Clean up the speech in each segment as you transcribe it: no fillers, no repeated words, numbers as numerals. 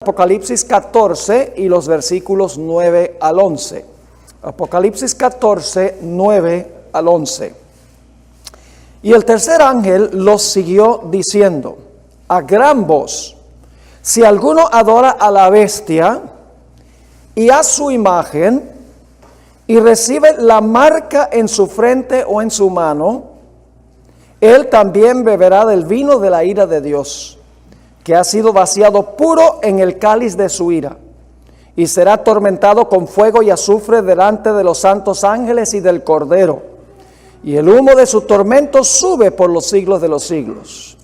Apocalipsis 14 y los versículos 9 al 11. Apocalipsis 14, 9 al 11. Y el tercer ángel los siguió diciendo a gran voz: si alguno adora a la bestia y a su imagen y recibe la marca en su frente o en su mano, él también beberá del vino de la ira de Dios, que ha sido vaciado puro en el cáliz de su ira, y será atormentado con fuego y azufre delante de los santos ángeles y del Cordero, y el humo de su tormento sube por los siglos de los siglos.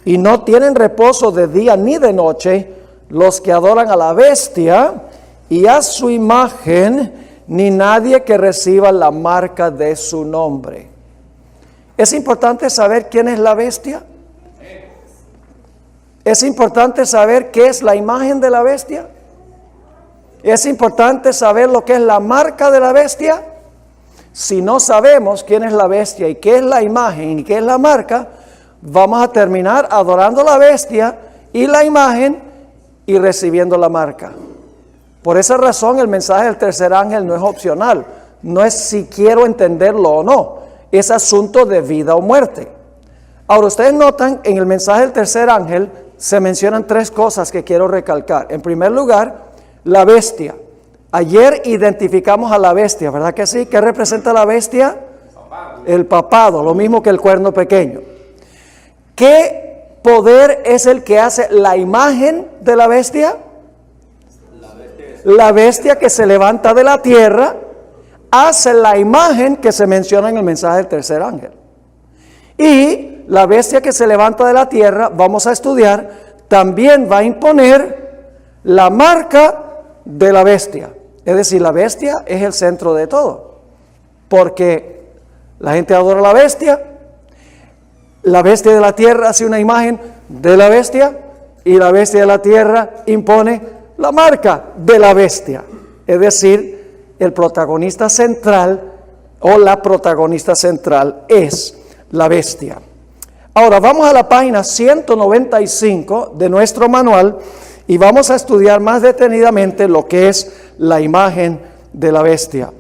Y no tienen reposo de día ni de noche los que adoran a la bestia y a su imagen, ni nadie que reciba la marca de su nombre. ¿Es importante saber quién es la bestia? ¿Es importante saber qué es la imagen de la bestia? ¿Es importante saber lo que es la marca de la bestia? Si no sabemos quién es la bestia y qué es la imagen y qué es la marca, vamos a terminar adorando la bestia y la imagen y recibiendo la marca. Por esa razón el mensaje del tercer ángel no es opcional, no es si quiero entenderlo o no, es asunto de vida o muerte. Ahora ustedes notan en el mensaje del tercer ángel se mencionan tres cosas que quiero recalcar. En primer lugar, la bestia. Ayer identificamos a la bestia, ¿verdad que sí? ¿Qué representa la bestia? El papado, lo mismo que el cuerno pequeño. ¿Qué poder es el que hace la imagen de la bestia? La bestia que se levanta de la tierra hace la imagen que se menciona en el mensaje del tercer ángel. Y la bestia que se levanta de la tierra, vamos a estudiar, también va a imponer la marca de la bestia. Es decir, la bestia es el centro de todo. Porque la gente adora a la bestia de la tierra hace una imagen de la bestia, y la bestia de la tierra impone la marca de la bestia. Es decir, el protagonista central o la protagonista central es la bestia. Ahora vamos a la página 195 de nuestro manual y vamos a estudiar más detenidamente lo que es la imagen de la bestia.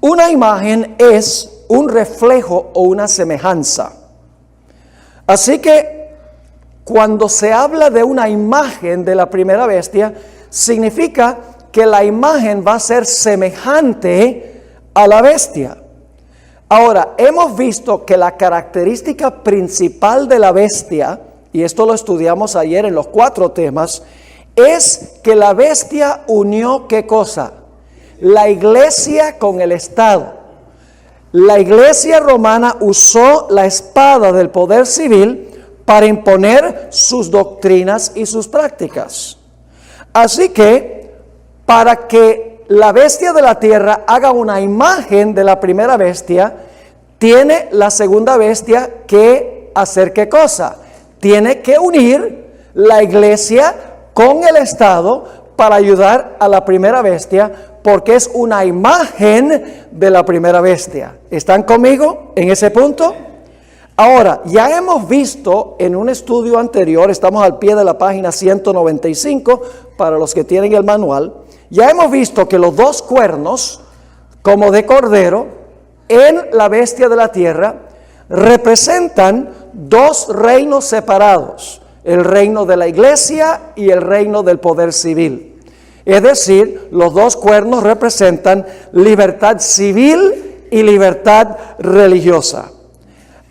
Una imagen es un reflejo o una semejanza. Así que cuando se habla de una imagen de la primera bestia, significa que la imagen va a ser semejante a la bestia. Ahora, hemos visto que la característica principal de la bestia, y esto lo estudiamos ayer en los 4 temas, es que la bestia unió ¿qué cosa? La iglesia con el Estado. La iglesia romana usó la espada del poder civil para imponer sus doctrinas y sus prácticas. Así que, para que la bestia de la tierra haga una imagen de la primera bestia, tiene la segunda bestia que hacer ¿qué cosa? Tiene que unir la iglesia con el Estado para ayudar a la primera bestia, porque es una imagen de la primera bestia. ¿Están conmigo en ese punto? Ahora, ya hemos visto en un estudio anterior, estamos al pie de la página 195, para los que tienen el manual, ya hemos visto que los 2 cuernos, como de cordero, en la bestia de la tierra, representan 2 reinos separados, el reino de la iglesia y el reino del poder civil. Es decir, los 2 cuernos representan libertad civil y libertad religiosa.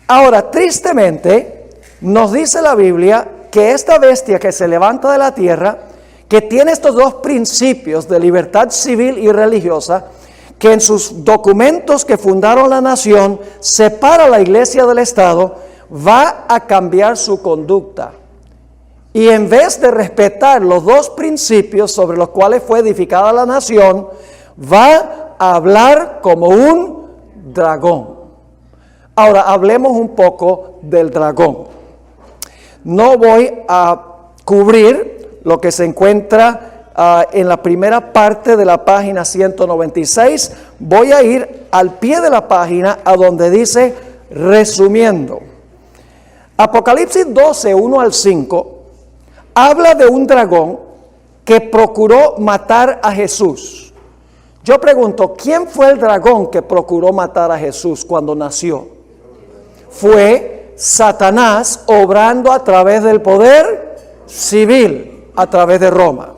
Ahora, tristemente, nos dice la Biblia que esta bestia que se levanta de la tierra, que tiene estos 2 principios de libertad civil y religiosa, que en sus documentos que fundaron la nación separa la iglesia del Estado, va a cambiar su conducta. Y en vez de respetar los 2 principios sobre los cuales fue edificada la nación, va a hablar como un dragón. Ahora, hablemos un poco del dragón. No voy a cubrir lo que se encuentra en la primera parte de la página 196. Voy a ir al pie de la página a donde dice resumiendo. Apocalipsis 12, 1 al 5, habla de un dragón que procuró matar a Jesús. Yo pregunto, ¿quién fue el dragón que procuró matar a Jesús cuando nació? Fue Satanás obrando a través del poder civil, a través de Roma.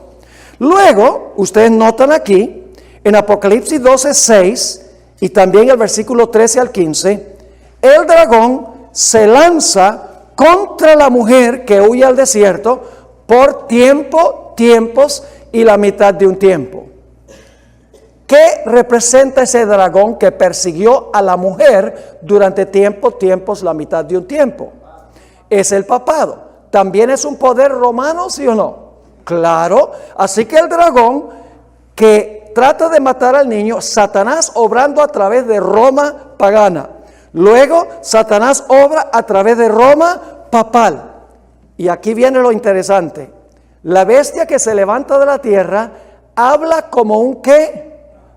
Luego, ustedes notan aquí, en Apocalipsis 12:6 y también el versículo 13 al 15, el dragón se lanza contra la mujer que huye al desierto por tiempos y la mitad de un tiempo. ¿Qué representa ese dragón que persiguió a la mujer durante tiempos, la mitad de un tiempo? Es el papado. ¿También es un poder romano, sí o no? Claro. Así que el dragón que trata de matar al niño, Satanás obrando a través de Roma pagana. Luego, Satanás obra a través de Roma papal. Y aquí viene lo interesante. La bestia que se levanta de la tierra habla como un ¿qué?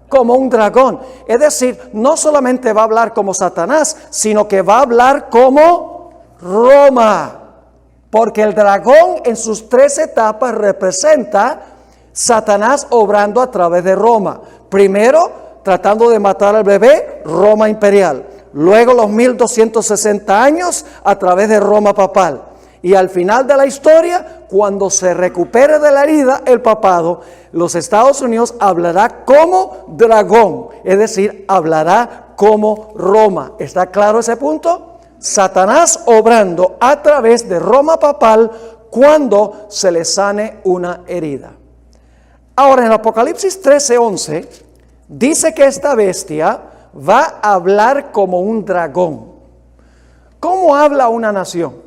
Como un dragón. Es decir, no solamente va a hablar como Satanás, sino que va a hablar como Roma. Porque el dragón en sus 3 etapas representa Satanás obrando a través de Roma. Primero, tratando de matar al bebé, Roma imperial. Luego los 1260 años a través de Roma papal. Y al final de la historia, cuando se recupere de la herida el papado, los Estados Unidos hablará como dragón, es decir, hablará como Roma. ¿Está claro ese punto? Satanás obrando a través de Roma papal cuando se le sane una herida. Ahora en Apocalipsis 13:11 dice que esta bestia va a hablar como un dragón. ¿Cómo habla una nación?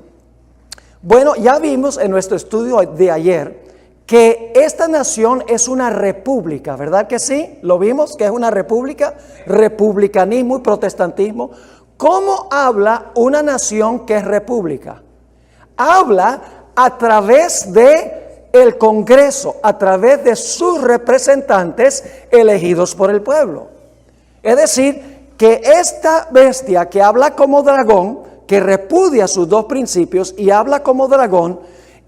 Bueno, ya vimos en nuestro estudio de ayer que esta nación es una república, ¿verdad que sí? ¿Lo vimos que es una república? Republicanismo y protestantismo. ¿Cómo habla una nación que es república? Habla a través de el Congreso, a través de sus representantes elegidos por el pueblo. Es decir, que esta bestia que habla como dragón, que repudia sus 2 principios y habla como dragón,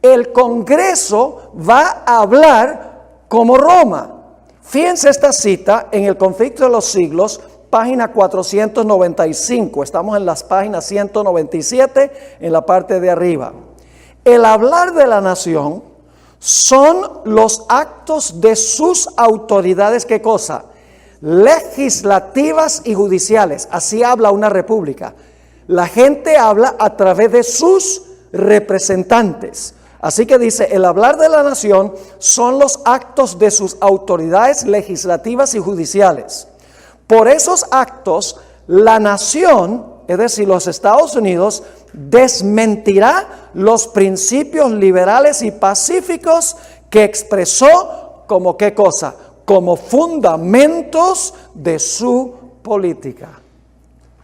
el Congreso va a hablar como Roma. Fíjense esta cita en el Conflicto de los Siglos, página 495. Estamos en las páginas 197, en la parte de arriba. El hablar de la nación son los actos de sus autoridades, ¿qué cosa? Legislativas y judiciales. Así habla una república. La gente habla a través de sus representantes. Así que dice, el hablar de la nación son los actos de sus autoridades legislativas y judiciales. Por esos actos, la nación, es decir, los Estados Unidos, desmentirá los principios liberales y pacíficos que expresó como ¿qué cosa? Como fundamentos de su política.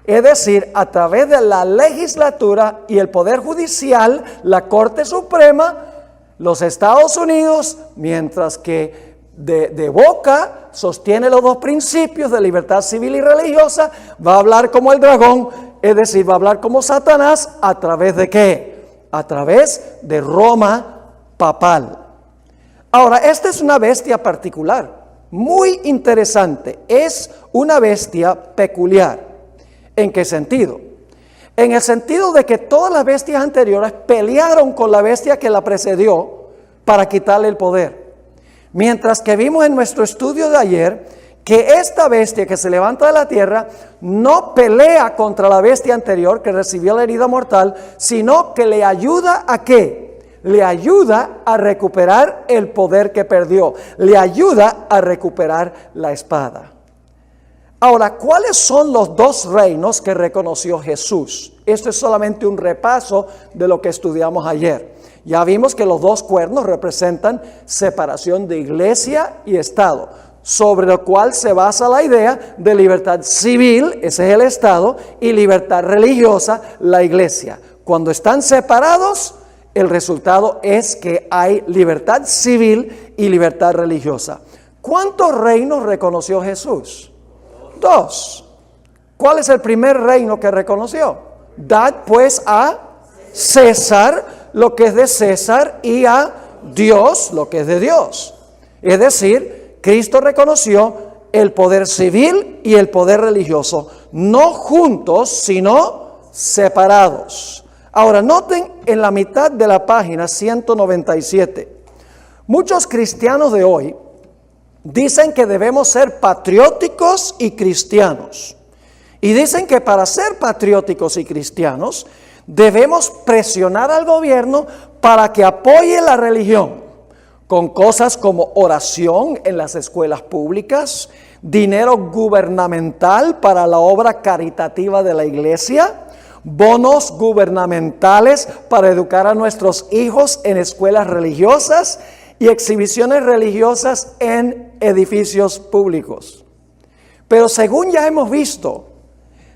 Es decir, a través de la legislatura y el poder judicial, la Corte Suprema, los Estados Unidos, mientras que de boca sostiene los 2 principios de libertad civil y religiosa, va a hablar como el dragón, es decir, va a hablar como Satanás, ¿a través de qué? A través de Roma papal. Ahora, esta es una bestia particular, muy interesante, es una bestia peculiar. ¿En qué sentido? En el sentido de que todas las bestias anteriores pelearon con la bestia que la precedió para quitarle el poder. Mientras que vimos en nuestro estudio de ayer que esta bestia que se levanta de la tierra no pelea contra la bestia anterior que recibió la herida mortal, sino que le ayuda ¿a qué? Le ayuda a recuperar el poder que perdió, le ayuda a recuperar la espada. Ahora, ¿cuáles son los 2 reinos que reconoció Jesús? Esto es solamente un repaso de lo que estudiamos ayer. Ya vimos que los 2 cuernos representan separación de iglesia y Estado, sobre lo cual se basa la idea de libertad civil, ese es el Estado, y libertad religiosa, la iglesia. Cuando están separados, el resultado es que hay libertad civil y libertad religiosa. ¿Cuántos reinos reconoció Jesús? 2. ¿Cuál es el primer reino que reconoció? Dad pues a César lo que es de César y a Dios lo que es de Dios. Es decir, Cristo reconoció el poder civil y el poder religioso, no juntos, sino separados. Ahora, noten en la mitad de la página 197, muchos cristianos de hoy dicen que debemos ser patrióticos y cristianos. Y dicen que para ser patrióticos y cristianos debemos presionar al gobierno para que apoye la religión con cosas como oración en las escuelas públicas, dinero gubernamental para la obra caritativa de la iglesia, bonos gubernamentales para educar a nuestros hijos en escuelas religiosas y exhibiciones religiosas en edificios públicos. Pero según ya hemos visto,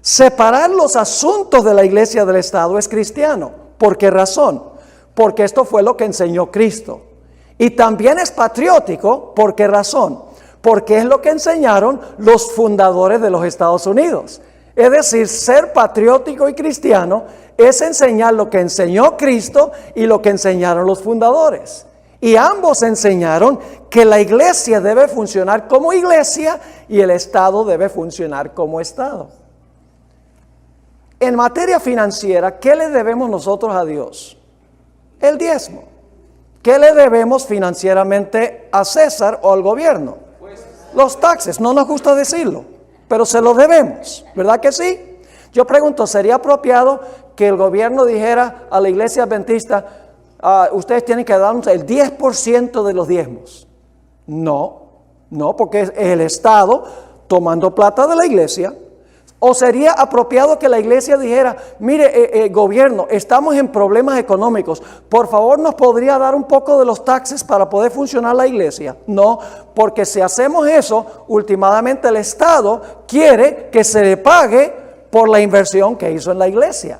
separar los asuntos de la iglesia del Estado es cristiano. ¿Por qué razón? Porque esto fue lo que enseñó Cristo. Y también es patriótico. ¿Por qué razón? Porque es lo que enseñaron los fundadores de los Estados Unidos. Es decir, ser patriótico y cristiano es enseñar lo que enseñó Cristo y lo que enseñaron los fundadores. Y ambos enseñaron que la iglesia debe funcionar como iglesia y el Estado debe funcionar como Estado. En materia financiera, ¿qué le debemos nosotros a Dios? El diezmo. ¿Qué le debemos financieramente a César o al gobierno? Los taxes. No nos gusta decirlo, pero se los debemos, ¿verdad que sí? Yo pregunto, ¿sería apropiado que el gobierno dijera a la iglesia adventista, ustedes tienen que darnos el 10% de los diezmos? No, porque es el Estado tomando plata de la iglesia. ¿O sería apropiado que la iglesia dijera, mire, gobierno, estamos en problemas económicos, por favor nos podría dar un poco de los taxes para poder funcionar la iglesia? No, porque si hacemos eso, últimamente el Estado quiere que se le pague por la inversión que hizo en la iglesia.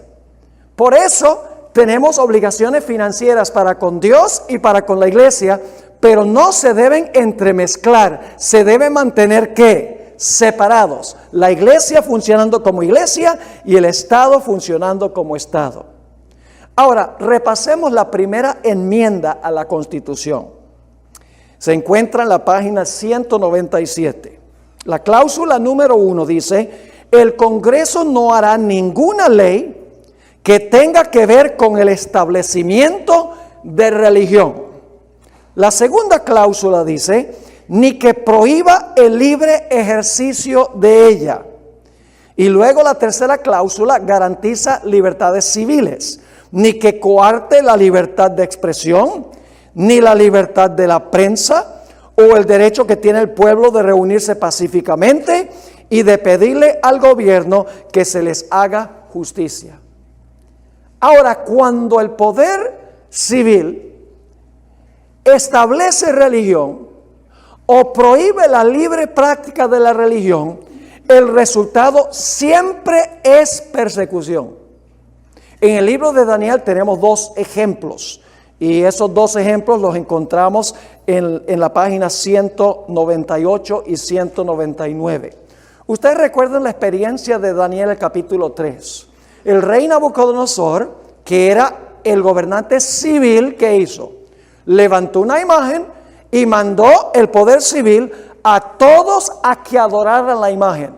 Por eso tenemos obligaciones financieras para con Dios y para con la iglesia, pero no se deben entremezclar, se debe mantener ¿qué? Separados, la iglesia funcionando como iglesia y el Estado funcionando como Estado. Ahora, repasemos la primera enmienda a la Constitución. Se encuentra en la página 197. La cláusula número 1 dice, el Congreso no hará ninguna ley que tenga que ver con el establecimiento de religión. La segunda cláusula dice, ni que prohíba el libre ejercicio de ella. Y luego la tercera cláusula garantiza libertades civiles, ni que coarte la libertad de expresión, ni la libertad de la prensa, o el derecho que tiene el pueblo de reunirse pacíficamente y de pedirle al gobierno que se les haga justicia. Ahora, cuando el poder civil establece religión, o prohíbe la libre práctica de la religión, el resultado siempre es persecución. En el libro de Daniel tenemos dos ejemplos, y esos dos ejemplos los encontramos en la página 198 y 199. Ustedes recuerdan la experiencia de Daniel, el capítulo 3. El rey Nabucodonosor, que era el gobernante civil, ¿qué hizo? Levantó una imagen y mandó el poder civil a todos a que adoraran la imagen.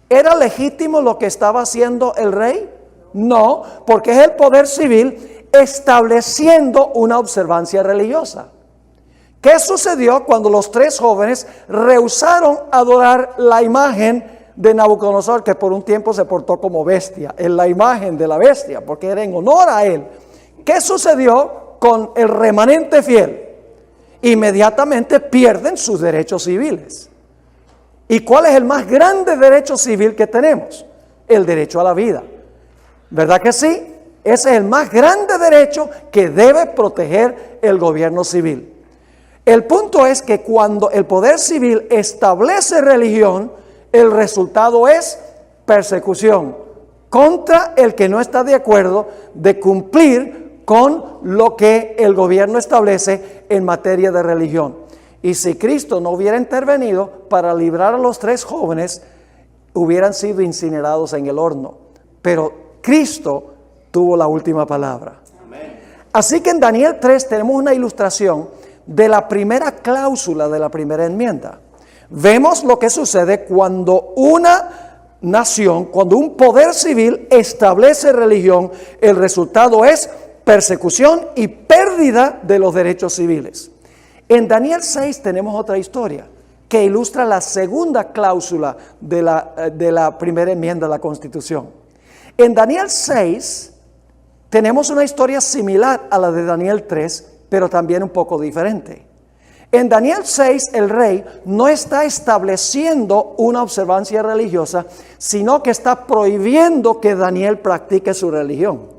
¿Era legítimo lo que estaba haciendo el rey? No, porque es el poder civil estableciendo una observancia religiosa. ¿Qué sucedió cuando los tres jóvenes rehusaron adorar la imagen de Nabucodonosor, que por un tiempo se portó como bestia, en la imagen de la bestia, porque era en honor a él? ¿Qué sucedió con el remanente fiel? Inmediatamente pierden sus derechos civiles. ¿Y cuál es el más grande derecho civil que tenemos? El derecho a la vida. ¿Verdad que sí? Ese es el más grande derecho que debe proteger el gobierno civil. El punto es que cuando el poder civil establece religión, el resultado es persecución contra el que no está de acuerdo de cumplir con lo que el gobierno establece en materia de religión. Y si Cristo no hubiera intervenido para librar a los tres jóvenes, hubieran sido incinerados en el horno. Pero Cristo tuvo la última palabra. Amén. Así que en Daniel 3 tenemos una ilustración de la primera cláusula de la primera enmienda. Vemos lo que sucede cuando una nación, cuando un poder civil establece religión, el resultado es persecución y pérdida de los derechos civiles. En Daniel 6 tenemos otra historia que ilustra la segunda cláusula de la primera enmienda de la Constitución. En Daniel 6 tenemos una historia similar a la de Daniel 3, pero también un poco diferente. En Daniel 6 el rey no está estableciendo una observancia religiosa, sino que está prohibiendo que Daniel practique su religión.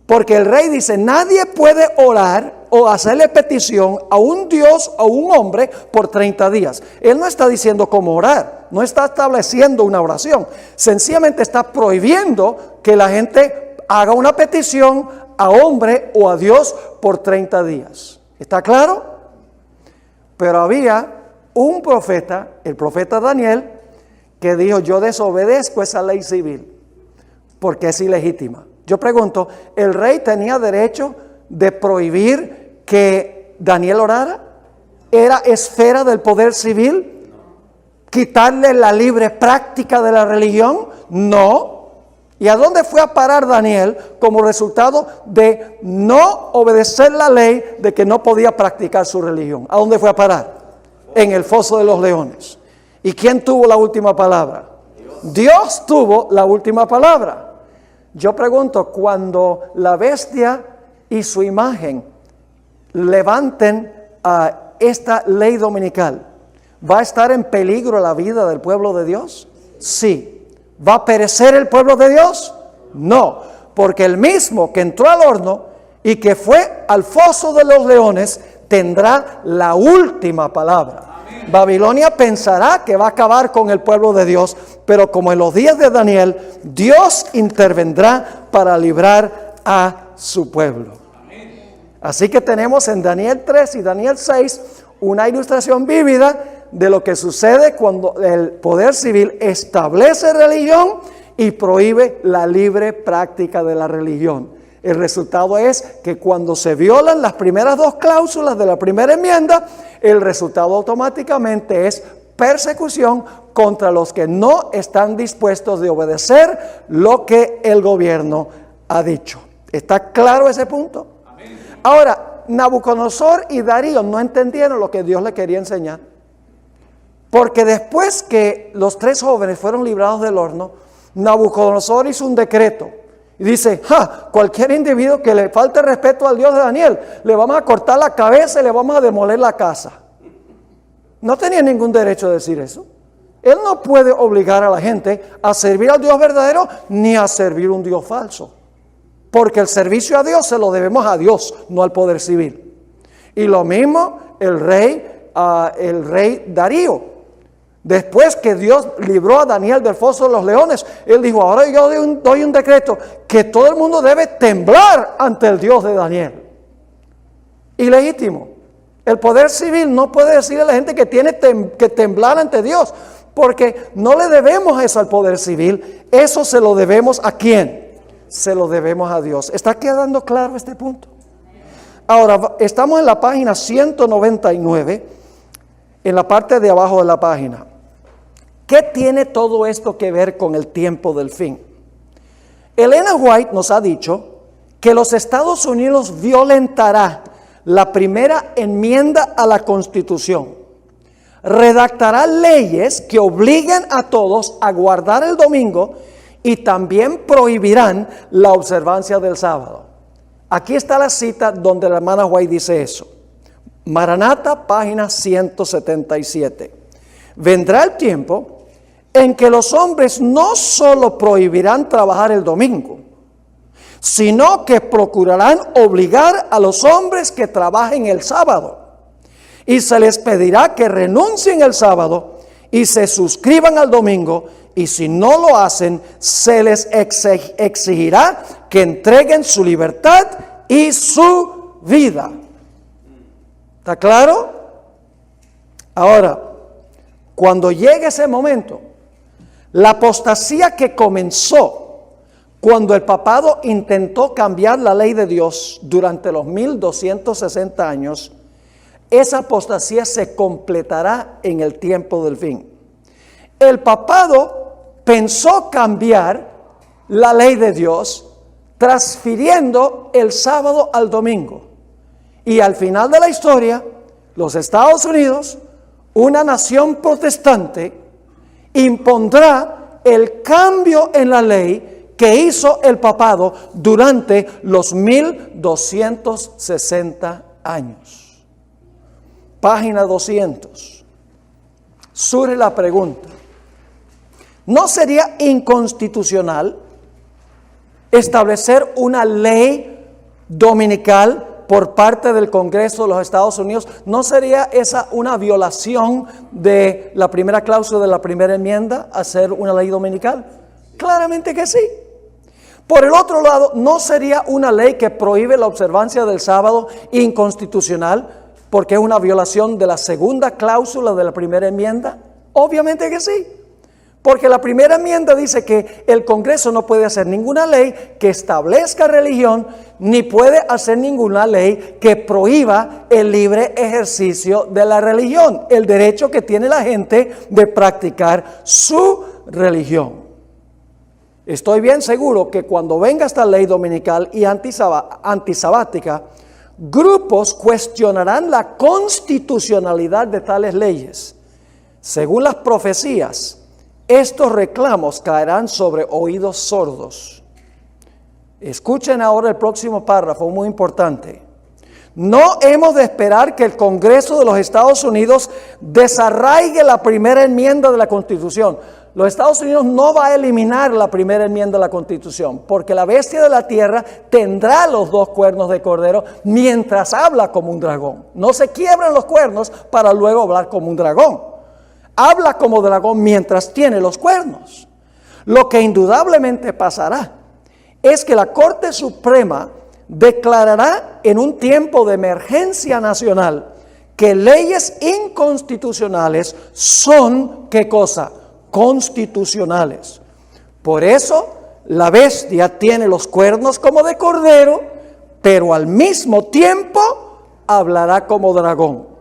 Porque el rey dice, nadie puede orar o hacerle petición a un Dios o un hombre por 30 días. Él no está diciendo cómo orar, no está estableciendo una oración. Sencillamente está prohibiendo que la gente haga una petición a hombre o a Dios por 30 días. ¿Está claro? Pero había un profeta, el profeta Daniel, que dijo, yo desobedezco esa ley civil porque es ilegítima. Yo pregunto, ¿el rey tenía derecho de prohibir que Daniel orara? ¿Era esfera del poder civil? ¿Quitarle la libre práctica de la religión? No. ¿Y a dónde fue a parar Daniel como resultado de no obedecer la ley de que no podía practicar su religión? ¿A dónde fue a parar? En el foso de los leones. ¿Y quién tuvo la última palabra? Dios tuvo la última palabra. Yo pregunto, cuando la bestia y su imagen levanten esta ley dominical, ¿va a estar en peligro la vida del pueblo de Dios? Sí. ¿Va a perecer el pueblo de Dios? No, porque el mismo que entró al horno y que fue al foso de los leones tendrá la última palabra. Amén. Babilonia pensará que va a acabar con el pueblo de Dios, pero como en los días de Daniel, Dios intervendrá para librar a su pueblo. Amén. Así que tenemos en Daniel 3 y Daniel 6 una ilustración vívida de lo que sucede cuando el poder civil establece religión y prohíbe la libre práctica de la religión. El resultado es que cuando se violan las primeras dos cláusulas de la primera enmienda, el resultado automáticamente es persecución contra los que no están dispuestos de obedecer lo que el gobierno ha dicho. ¿Está claro ese punto? Amén. Ahora, Nabucodonosor y Darío no entendieron lo que Dios le quería enseñar. Porque después que los tres jóvenes fueron librados del horno, Nabucodonosor hizo un decreto. Y dice, cualquier individuo que le falte respeto al Dios de Daniel, le vamos a cortar la cabeza y le vamos a demoler la casa. No tenía ningún derecho a decir eso. Él no puede obligar a la gente a servir al Dios verdadero ni a servir un Dios falso. Porque el servicio a Dios se lo debemos a Dios, no al poder civil. Y lo mismo el rey Darío. Después que Dios libró a Daniel del foso de los leones, él dijo, ahora yo doy un decreto que todo el mundo debe temblar ante el Dios de Daniel. Ilegítimo. El poder civil no puede decirle a la gente que tiene que temblar ante Dios, porque no le debemos eso al poder civil. Eso se lo debemos ¿a quién? Se lo debemos a Dios. ¿Está quedando claro este punto? Ahora, estamos en la página 199, en la parte de abajo de la página. ¿Qué tiene todo esto que ver con el tiempo del fin? Elena White nos ha dicho que los Estados Unidos violentará la primera enmienda a la Constitución. Redactará leyes que obliguen a todos a guardar el domingo y también prohibirán la observancia del sábado. Aquí está la cita donde la hermana White dice eso. Maranata, página 177. Vendrá el tiempo en que los hombres no solo prohibirán trabajar el domingo, sino que procurarán obligar a los hombres que trabajen el sábado. Y se les pedirá que renuncien el sábado y se suscriban al domingo. Y si no lo hacen, se les exigirá que entreguen su libertad y su vida. ¿Está claro? Ahora, cuando llegue ese momento, la apostasía que comenzó cuando el papado intentó cambiar la ley de Dios durante los 1260 años, esa apostasía se completará en el tiempo del fin. El papado pensó cambiar la ley de Dios, transfiriendo el sábado al domingo. Y al final de la historia, los Estados Unidos, una nación protestante, impondrá el cambio en la ley que hizo el papado durante los 1260 años. Página 200. Surge la pregunta: ¿no sería inconstitucional establecer una ley dominical por parte del Congreso de los Estados Unidos? ¿No sería esa una violación de la primera cláusula de la primera enmienda, hacer una ley dominical? Claramente que sí. Por el otro lado, ¿no sería una ley que prohíbe la observancia del sábado inconstitucional porque es una violación de la segunda cláusula de la primera enmienda? Obviamente que sí. Porque la primera enmienda dice que el Congreso no puede hacer ninguna ley que establezca religión, ni puede hacer ninguna ley que prohíba el libre ejercicio de la religión, el derecho que tiene la gente de practicar su religión. Estoy bien seguro que cuando venga esta ley dominical y antisabática, grupos cuestionarán la constitucionalidad de tales leyes. Según las profecías, estos reclamos caerán sobre oídos sordos. Escuchen ahora el próximo párrafo, muy importante. No hemos de esperar que el Congreso de los Estados Unidos desarraigue la primera enmienda de la Constitución. Los Estados Unidos no va a eliminar la primera enmienda de la Constitución, porque la bestia de la tierra tendrá los 2 cuernos de cordero mientras habla como un dragón. No se quiebran los cuernos para luego hablar como un dragón. Habla como dragón mientras tiene los cuernos. Lo que indudablemente pasará es que la Corte Suprema declarará en un tiempo de emergencia nacional que leyes inconstitucionales son, ¿qué cosa? Constitucionales. Por eso la bestia tiene los cuernos como de cordero, pero al mismo tiempo hablará como dragón.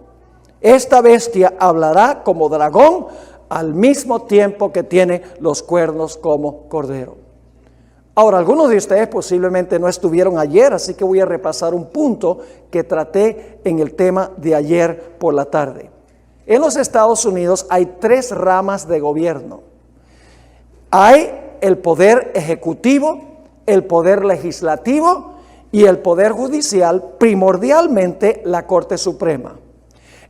Esta bestia hablará como dragón al mismo tiempo que tiene los cuernos como cordero. Ahora, algunos de ustedes posiblemente no estuvieron ayer, así que voy a repasar un punto que traté en el tema de ayer por la tarde. En los Estados Unidos hay 3 ramas de gobierno. Hay el poder ejecutivo, el poder legislativo y el poder judicial, primordialmente la Corte Suprema.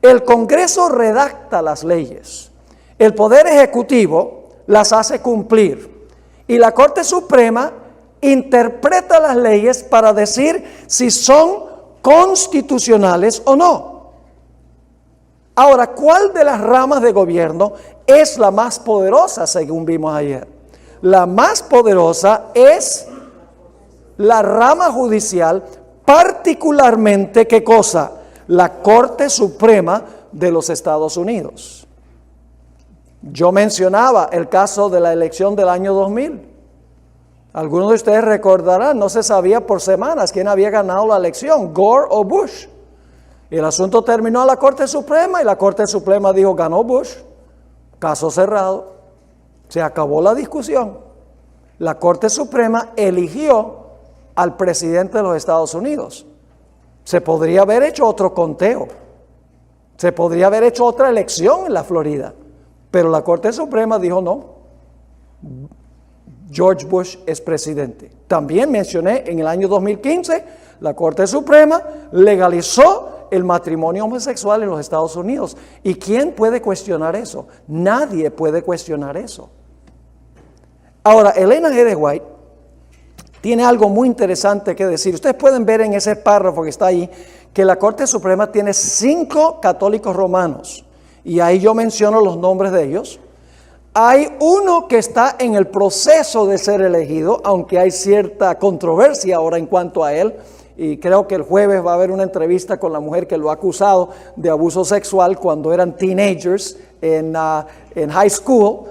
El Congreso redacta las leyes, el Poder Ejecutivo las hace cumplir y la Corte Suprema interpreta las leyes para decir si son constitucionales o no. Ahora, ¿cuál de las ramas de gobierno es la más poderosa según vimos ayer? La más poderosa es la rama judicial, particularmente, ¿qué cosa? La Corte Suprema de los Estados Unidos. Yo mencionaba el caso de la elección del año 2000. Algunos de ustedes recordarán, no se sabía por semanas quién había ganado la elección, Gore o Bush. Y el asunto terminó a la Corte Suprema y la Corte Suprema dijo, ganó Bush, caso cerrado. Se acabó la discusión. La Corte Suprema eligió al presidente de los Estados Unidos. Se podría haber hecho otro conteo, se podría haber hecho otra elección en la Florida, pero la Corte Suprema dijo no, George Bush es presidente. También mencioné en el año 2015, la Corte Suprema legalizó el matrimonio homosexual en los Estados Unidos. ¿Y quién puede cuestionar eso? Nadie puede cuestionar eso. Ahora, Elena G. de White tiene algo muy interesante que decir. Ustedes pueden ver en ese párrafo que está ahí que la Corte Suprema tiene 5 católicos romanos. Y ahí yo menciono los nombres de ellos. Hay uno que está en el proceso de ser elegido, aunque hay cierta controversia ahora en cuanto a él. Y creo que el jueves va a haber una entrevista con la mujer que lo ha acusado de abuso sexual cuando eran teenagers en high school.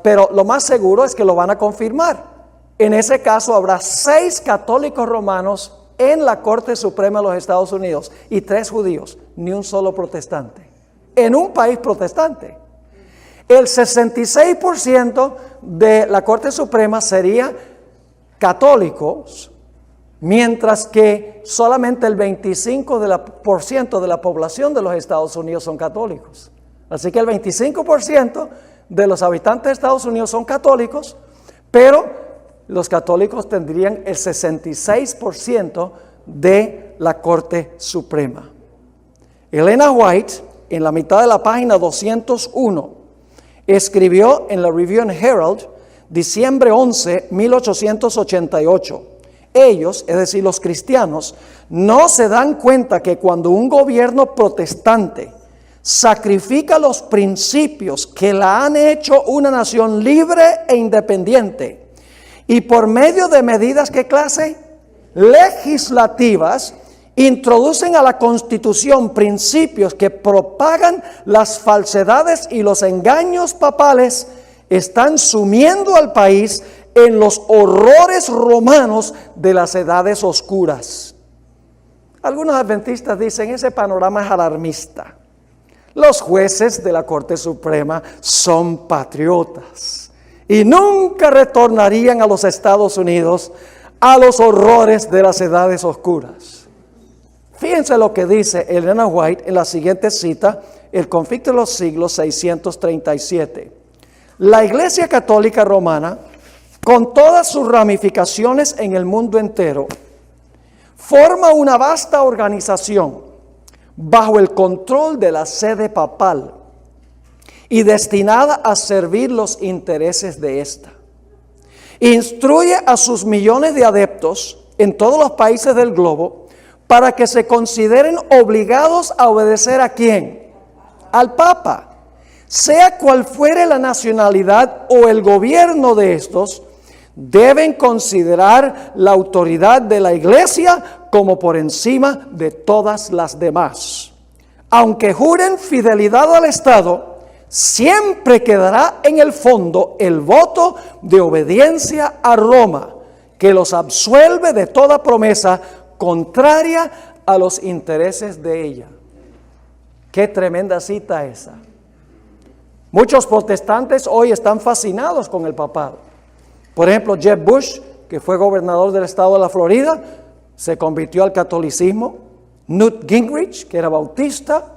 Pero lo más seguro es que lo van a confirmar. En ese caso habrá 6 católicos romanos en la Corte Suprema de los Estados Unidos y 3 judíos. ni un solo protestante. En un país protestante. El 66% de la Corte Suprema sería católicos, mientras que solamente el 25% de la población de los Estados Unidos son católicos. Así que el 25% de los habitantes de Estados Unidos son católicos, pero los católicos tendrían el 66% de la Corte Suprema. Elena White, en la mitad de la página 201, escribió en la Review and Herald, diciembre 11, 1888, ellos, es decir, los cristianos, no se dan cuenta que cuando un gobierno protestante sacrifica los principios que la han hecho una nación libre e independiente, y por medio de medidas, ¿qué clase? Legislativas, introducen a la Constitución principios que propagan las falsedades y los engaños papales, están sumiendo al país en los horrores romanos de las edades oscuras. Algunos adventistas dicen, ese panorama es alarmista. Los jueces de la Corte Suprema son patriotas y nunca retornarían a los Estados Unidos a los horrores de las edades oscuras. Fíjense lo que dice Elena White en la siguiente cita, el Conflicto de los Siglos 637. La Iglesia Católica Romana, con todas sus ramificaciones en el mundo entero, forma una vasta organización bajo el control de la sede papal y destinada a servir los intereses de ésta. Instruye a sus millones de adeptos en todos los países del globo para que se consideren obligados a obedecer ¿a quién? Al Papa. Sea cual fuere la nacionalidad o el gobierno de estos, deben considerar la autoridad de la Iglesia como por encima de todas las demás. Aunque juren fidelidad al Estado, siempre quedará en el fondo el voto de obediencia a Roma, que los absuelve de toda promesa contraria a los intereses de ella. Qué tremenda cita esa. Muchos protestantes hoy están fascinados con el papado. Por ejemplo, Jeb Bush, que fue gobernador del estado de la Florida, se convirtió al catolicismo. Newt Gingrich, que era bautista,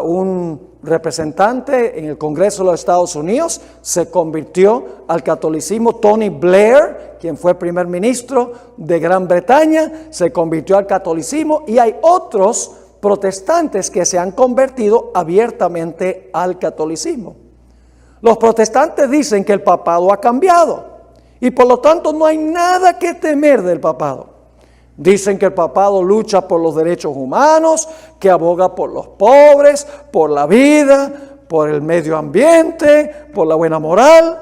un representante en el Congreso de los Estados Unidos, se convirtió al catolicismo. Tony Blair, quien fue primer ministro de Gran Bretaña, se convirtió al catolicismo, y hay otros protestantes que se han convertido abiertamente al catolicismo. Los protestantes dicen que el papado ha cambiado y por lo tanto no hay nada que temer del papado. Dicen que el papado lucha por los derechos humanos, que aboga por los pobres, por la vida, por el medio ambiente, por la buena moral.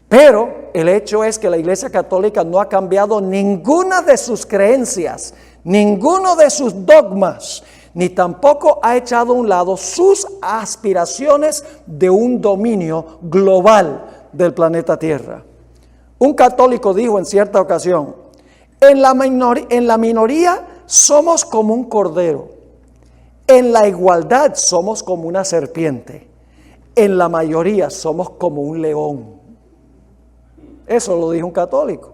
Pero el hecho es que la Iglesia Católica no ha cambiado ninguna de sus creencias, ninguno de sus dogmas, ni tampoco ha echado a un lado sus aspiraciones de un dominio global del planeta Tierra. Un católico dijo en cierta ocasión, en la minoría somos como un cordero, en la igualdad somos como una serpiente, en la mayoría somos como un león. Eso lo dijo un católico.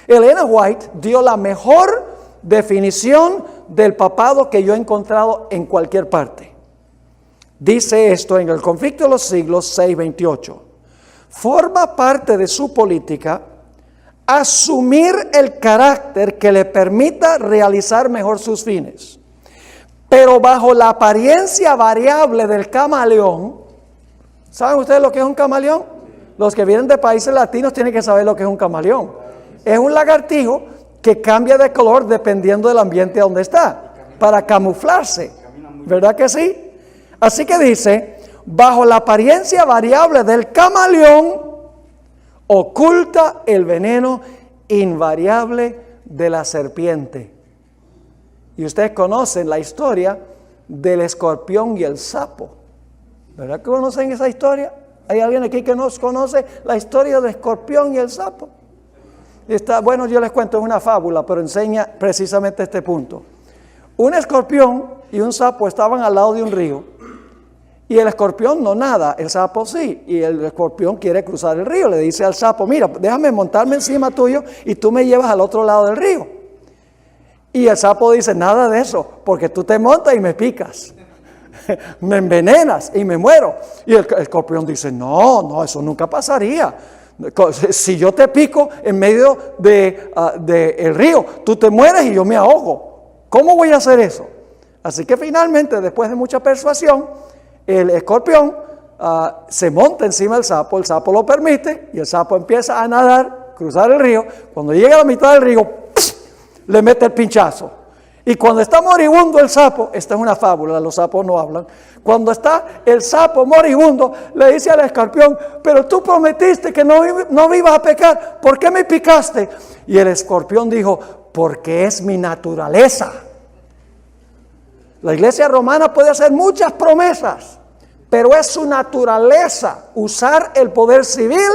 Elena White dio la mejor definición del papado que yo he encontrado en cualquier parte. Dice esto en el Conflicto de los Siglos 628. Forma parte de su política asumir el carácter que le permita realizar mejor sus fines, pero bajo la apariencia variable del camaleón. ¿Saben ustedes lo que es un camaleón? Los que vienen de países latinos tienen que saber lo que es un camaleón. Es un lagartijo que cambia de color dependiendo del ambiente donde está, para camuflarse. ¿Verdad que sí? Así que dice, bajo la apariencia variable del camaleón, oculta el veneno invariable de la serpiente. Y ustedes conocen la historia del escorpión y el sapo. ¿Verdad que conocen esa historia? ¿Hay alguien aquí que no conoce la historia del escorpión y el sapo? Bueno, yo les cuento, es una fábula, pero enseña precisamente este punto. Un escorpión y un sapo estaban al lado de un río. Y el escorpión no nada, el sapo sí. Y el escorpión quiere cruzar el río. Le dice al sapo, mira, déjame montarme encima tuyo y tú me llevas al otro lado del río. Y el sapo dice, nada de eso, porque tú te montas y me picas. Me envenenas y me muero. Y el escorpión dice, no, eso nunca pasaría. Si yo te pico en medio del río, tú te mueres y yo me ahogo. ¿Cómo voy a hacer eso? Así que finalmente, después de mucha persuasión, el escorpión se monta encima del sapo, el sapo lo permite y el sapo empieza a nadar, cruzar el río. Cuando llega a la mitad del río, ¡pss!, le mete el pinchazo. Y cuando está moribundo el sapo, esta es una fábula, los sapos no hablan. Cuando está el sapo moribundo, le dice al escorpión, pero tú prometiste que no ibas a pecar, ¿por qué me picaste? Y el escorpión dijo, porque es mi naturaleza. La iglesia romana puede hacer muchas promesas, pero es su naturaleza usar el poder civil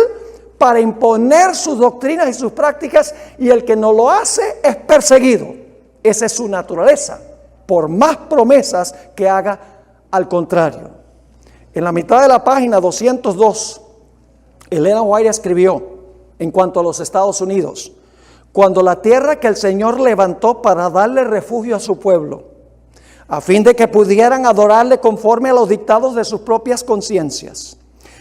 para imponer sus doctrinas y sus prácticas, y el que no lo hace es perseguido. Esa es su naturaleza, por más promesas que haga al contrario. En la mitad de la página 202, Elena White escribió en cuanto a los Estados Unidos, cuando la tierra que el Señor levantó para darle refugio a su pueblo, a fin de que pudieran adorarle conforme a los dictados de sus propias conciencias,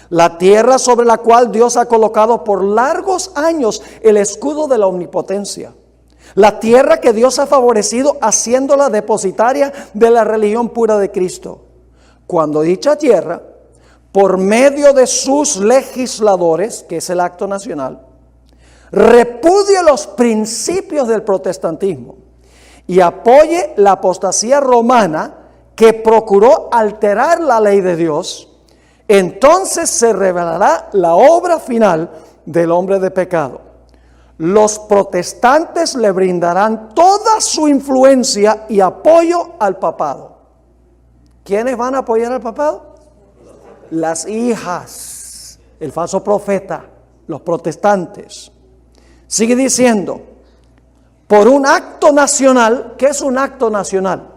la tierra sobre la cual Dios ha colocado por largos años el escudo de la omnipotencia, la tierra que Dios ha favorecido haciéndola depositaria de la religión pura de Cristo. Cuando dicha tierra, por medio de sus legisladores, que es el acto nacional, repudie los principios del protestantismo y apoye la apostasía romana que procuró alterar la ley de Dios, entonces se revelará la obra final del hombre de pecado. Los protestantes le brindarán toda su influencia y apoyo al papado. ¿Quiénes van a apoyar al papado? Las hijas, el falso profeta, los protestantes. Sigue diciendo, por un acto nacional. ¿Qué es un acto nacional?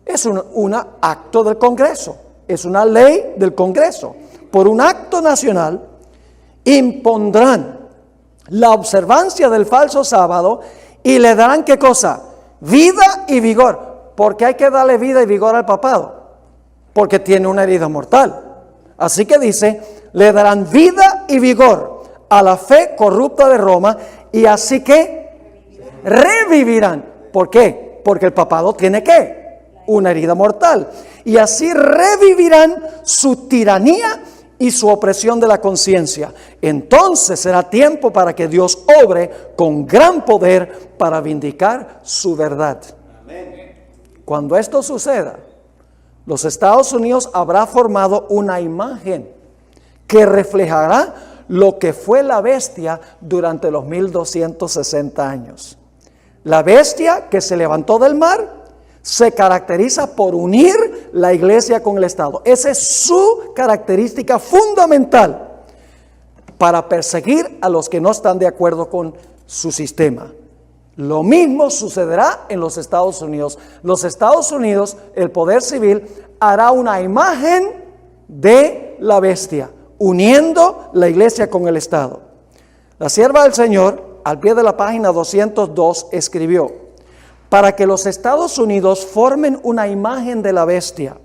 Es un acto del Congreso, es una ley del Congreso. Por un acto nacional impondrán la observancia del falso sábado y le darán, ¿qué cosa? Vida y vigor. Porque hay que darle vida y vigor al papado, porque tiene una herida mortal. Así que dice, le darán vida y vigor a la fe corrupta de Roma, y así que revivirán. ¿Por qué? Porque el papado tiene ¿qué? Una herida mortal. Y así revivirán su tiranía y su opresión de la conciencia. Entonces será tiempo para que Dios obre con gran poder para vindicar su verdad. Cuando esto suceda, los Estados Unidos habrá formado una imagen que reflejará lo que fue la bestia durante los 1260 años. La bestia que se levantó del mar se caracteriza por unir la iglesia con el Estado. Esa es su característica fundamental para perseguir a los que no están de acuerdo con su sistema. Lo mismo sucederá en los Estados Unidos. Los Estados Unidos, el poder civil, hará una imagen de la bestia, uniendo la iglesia con el Estado. La sierva del Señor, al pie de la página 202, escribió, para que los Estados Unidos formen una imagen de la bestia,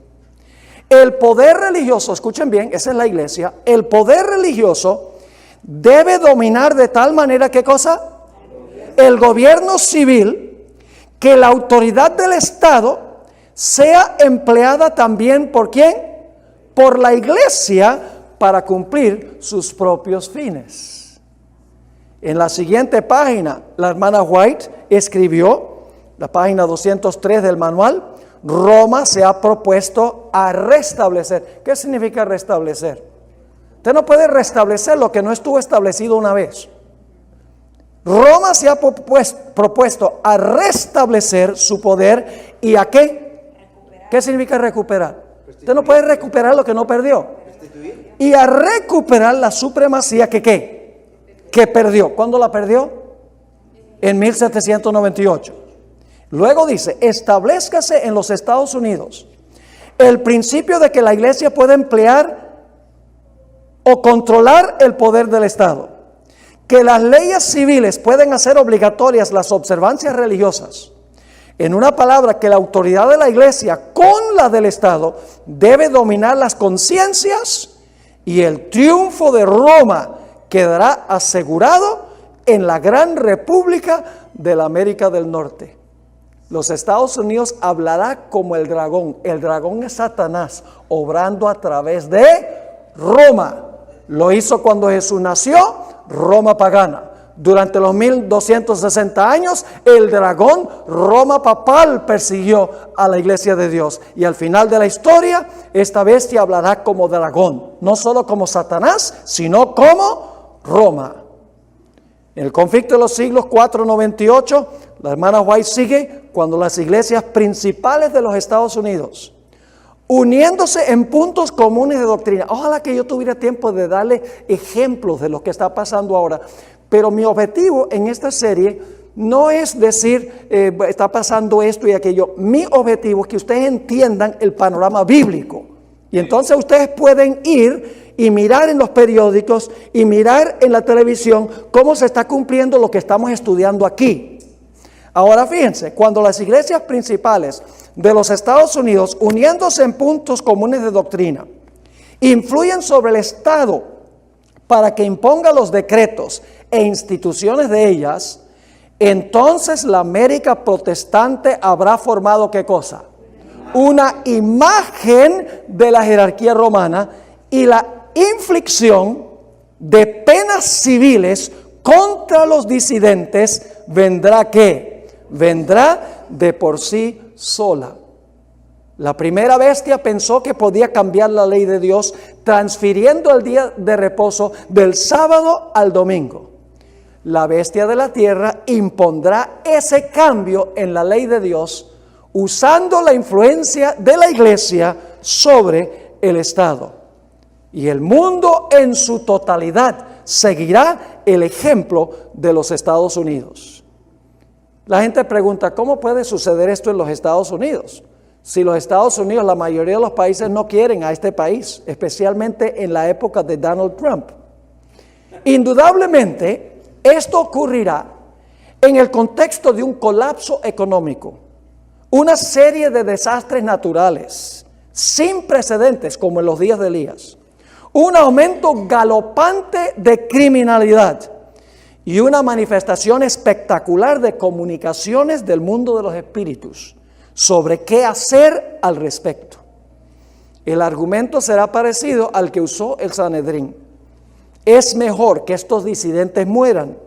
el poder religioso, escuchen bien, esa es la iglesia, el poder religioso debe dominar de tal manera, ¿qué cosa? El gobierno civil, que la autoridad del Estado sea empleada también ¿por quién? Por la iglesia para cumplir sus propios fines. En la siguiente página, la hermana White escribió, la página 203 del manual, Roma se ha propuesto a restablecer. ¿Qué significa restablecer? Usted no puede restablecer lo que no estuvo establecido una vez. Roma se ha propuesto a restablecer su poder. ¿Y a qué? ¿Qué significa recuperar? Usted no puede recuperar lo que no perdió. Y a recuperar la supremacía que ¿qué? Que perdió. ¿Cuándo la perdió? En 1798. Luego dice, establezcase en los Estados Unidos el principio de que la iglesia puede emplear o controlar el poder del Estado, que las leyes civiles pueden hacer obligatorias las observancias religiosas. En una palabra, que la autoridad de la iglesia con la del Estado debe dominar las conciencias, y el triunfo de Roma quedará asegurado en la gran república de la América del Norte. Los Estados Unidos hablará como el dragón. El dragón es Satanás, obrando a través de Roma. Lo hizo cuando Jesús nació, Roma pagana. Durante los 1260 años, el dragón, Roma papal, persiguió a la iglesia de Dios. Y al final de la historia, esta bestia hablará como dragón. No solo como Satanás, sino como Roma. En el conflicto de los siglos 498, la hermana White sigue cuando las iglesias principales de los Estados Unidos, uniéndose en puntos comunes de doctrina. Ojalá que yo tuviera tiempo de darle ejemplos de lo que está pasando ahora. Pero mi objetivo en esta serie no es decir, está pasando esto y aquello. Mi objetivo es que ustedes entiendan el panorama bíblico. Y entonces ustedes pueden ir y mirar en los periódicos y mirar en la televisión cómo se está cumpliendo lo que estamos estudiando aquí. Ahora fíjense, cuando las iglesias principales de los Estados Unidos, uniéndose en puntos comunes de doctrina, influyen sobre el Estado para que imponga los decretos e instituciones de ellas, entonces la América protestante habrá formado ¿qué cosa? Una imagen de la jerarquía romana, y la inflicción de penas civiles contra los disidentes vendrá ¿qué? Vendrá de por sí sola. La primera bestia pensó que podía cambiar la ley de Dios transfiriendo el día de reposo del sábado al domingo. La bestia de la tierra impondrá ese cambio en la ley de Dios usando la influencia de la iglesia sobre el Estado. Y el mundo en su totalidad seguirá el ejemplo de los Estados Unidos. La gente pregunta, ¿cómo puede suceder esto en los Estados Unidos? Si los Estados Unidos, la mayoría de los países no quieren a este país, especialmente en la época de Donald Trump. Indudablemente, esto ocurrirá en el contexto de un colapso económico, una serie de desastres naturales sin precedentes como en los días de Elías, un aumento galopante de criminalidad y una manifestación espectacular de comunicaciones del mundo de los espíritus sobre qué hacer al respecto. El argumento será parecido al que usó el Sanedrín. Es mejor que estos disidentes mueran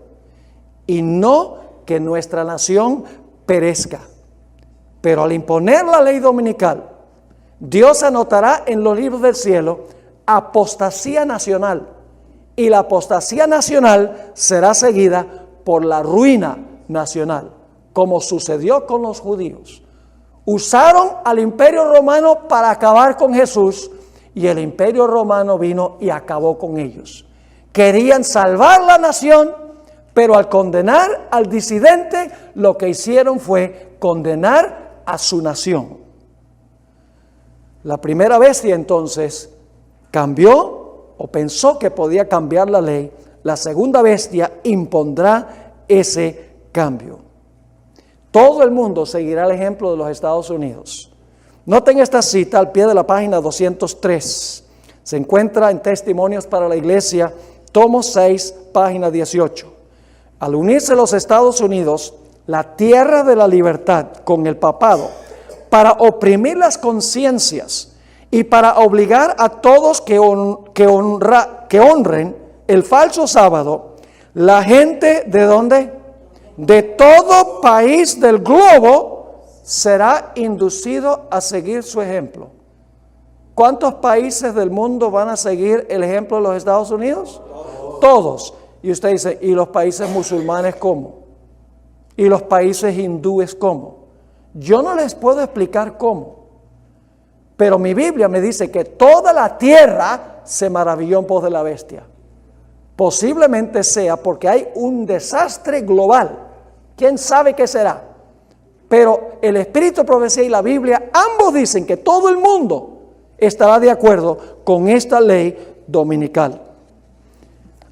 y no que nuestra nación perezca. Pero al imponer la ley dominical, Dios anotará en los libros del cielo apostasía nacional, y la apostasía nacional será seguida por la ruina nacional, como sucedió con los judíos. Usaron al Imperio Romano para acabar con Jesús, y el Imperio Romano vino y acabó con ellos. Querían salvar la nación, pero al condenar al disidente, lo que hicieron fue condenar a su nación. La primera bestia entonces cambió o pensó que podía cambiar la ley. La segunda bestia impondrá ese cambio. Todo el mundo seguirá el ejemplo de los Estados Unidos. Noten esta cita al pie de la página 203. Se encuentra en Testimonios para la Iglesia, tomo 6, página 18. Al unirse los Estados Unidos, la tierra de la libertad, con el papado, para oprimir las conciencias y para obligar a todos que honren el falso sábado, la gente ¿de dónde? De todo país del globo será inducido a seguir su ejemplo. ¿Cuántos países del mundo van a seguir el ejemplo de los Estados Unidos? Todos. Y usted dice, ¿y los países musulmanes cómo? ¿Y los países hindúes cómo? Yo no les puedo explicar cómo, pero mi Biblia me dice que toda la tierra se maravilló en pos de la bestia. Posiblemente sea porque hay un desastre global. ¿Quién sabe qué será? Pero el Espíritu de Profecía y la Biblia, ambos dicen que todo el mundo estará de acuerdo con esta ley dominical.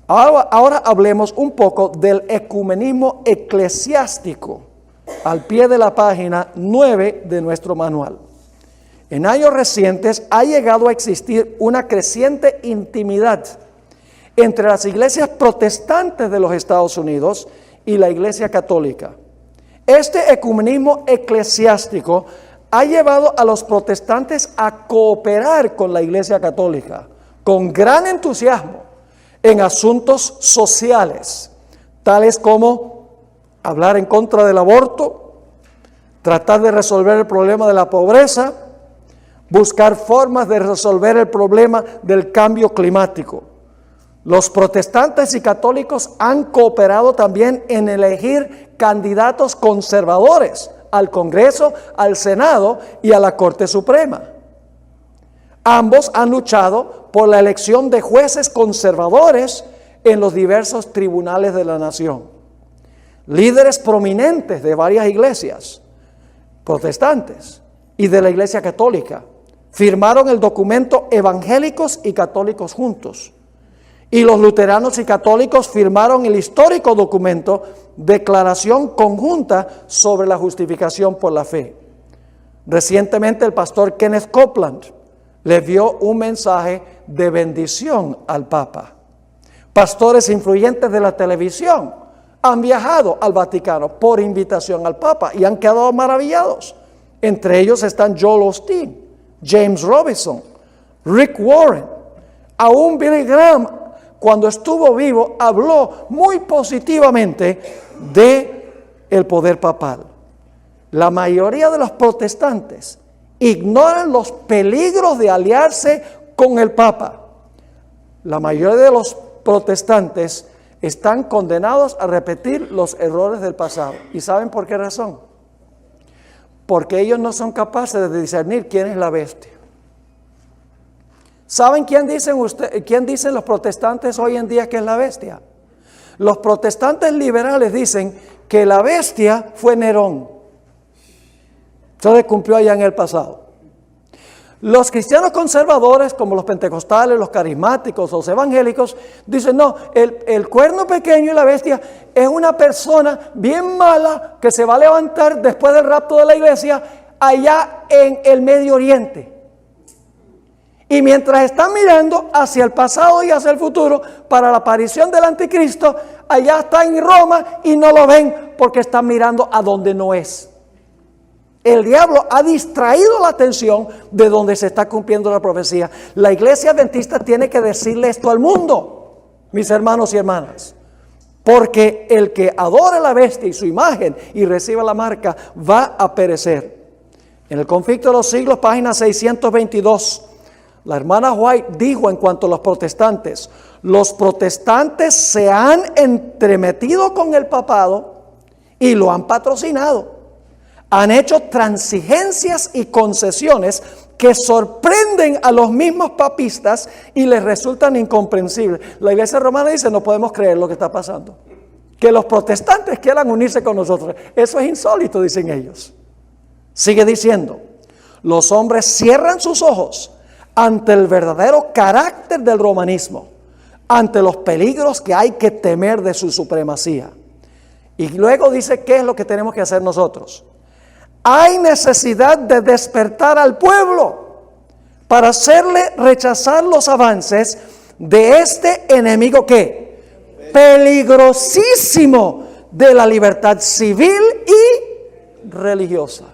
Ahora hablemos un poco del ecumenismo eclesiástico, al pie de la página 9 de nuestro manual. En años recientes ha llegado a existir una creciente intimidad entre las iglesias protestantes de los Estados Unidos y la Iglesia Católica. Este ecumenismo eclesiástico ha llevado a los protestantes a cooperar con la Iglesia Católica con gran entusiasmo en asuntos sociales, tales como hablar en contra del aborto, tratar de resolver el problema de la pobreza, buscar formas de resolver el problema del cambio climático. Los protestantes y católicos han cooperado también en elegir candidatos conservadores al Congreso, al Senado y a la Corte Suprema. Ambos han luchado por la elección de jueces conservadores en los diversos tribunales de la nación. Líderes prominentes de varias iglesias protestantes y de la Iglesia Católica firmaron el documento Evangélicos y Católicos Juntos. Y los luteranos y católicos firmaron el histórico documento Declaración Conjunta sobre la Justificación por la Fe. Recientemente el pastor Kenneth Copeland le dio un mensaje de bendición al Papa. Pastores influyentes de la televisión han viajado al Vaticano por invitación al Papa y han quedado maravillados. Entre ellos están Joel Osteen, James Robinson, Rick Warren, aún Billy Graham. Cuando estuvo vivo, habló muy positivamente de el poder papal. La mayoría de los protestantes ignoran los peligros de aliarse con el Papa. La mayoría de los protestantes están condenados a repetir los errores del pasado. ¿Y saben por qué razón? Porque ellos no son capaces de discernir quién es la bestia. ¿Saben quién dicen los protestantes hoy en día que es la bestia? Los protestantes liberales dicen que la bestia fue Nerón. Eso se cumplió allá en el pasado. Los cristianos conservadores, como los pentecostales, los carismáticos, los evangélicos, dicen no, el cuerno pequeño y la bestia es una persona bien mala que se va a levantar después del rapto de la iglesia allá en el Medio Oriente. Y mientras están mirando hacia el pasado y hacia el futuro para la aparición del anticristo, allá está en Roma y no lo ven porque están mirando a donde no es. El diablo ha distraído la atención de donde se está cumpliendo la profecía. La iglesia adventista tiene que decirle esto al mundo, mis hermanos y hermanas. Porque el que adore la bestia y su imagen y reciba la marca va a perecer. En el Conflicto de los Siglos, página 622, la hermana White dijo en cuanto a los protestantes: los protestantes se han entremetido con el papado y lo han patrocinado. Han hecho transigencias y concesiones que sorprenden a los mismos papistas y les resultan incomprensibles. La iglesia romana dice: no podemos creer lo que está pasando. Que los protestantes quieran unirse con nosotros, eso es insólito, dicen ellos. Sigue diciendo: los hombres cierran sus ojos ante el verdadero carácter del romanismo, ante los peligros que hay que temer de su supremacía. Y luego dice: ¿qué es lo que tenemos que hacer nosotros? Hay necesidad de despertar al pueblo para hacerle rechazar los avances de este enemigo que peligrosísimo de la libertad civil y religiosa.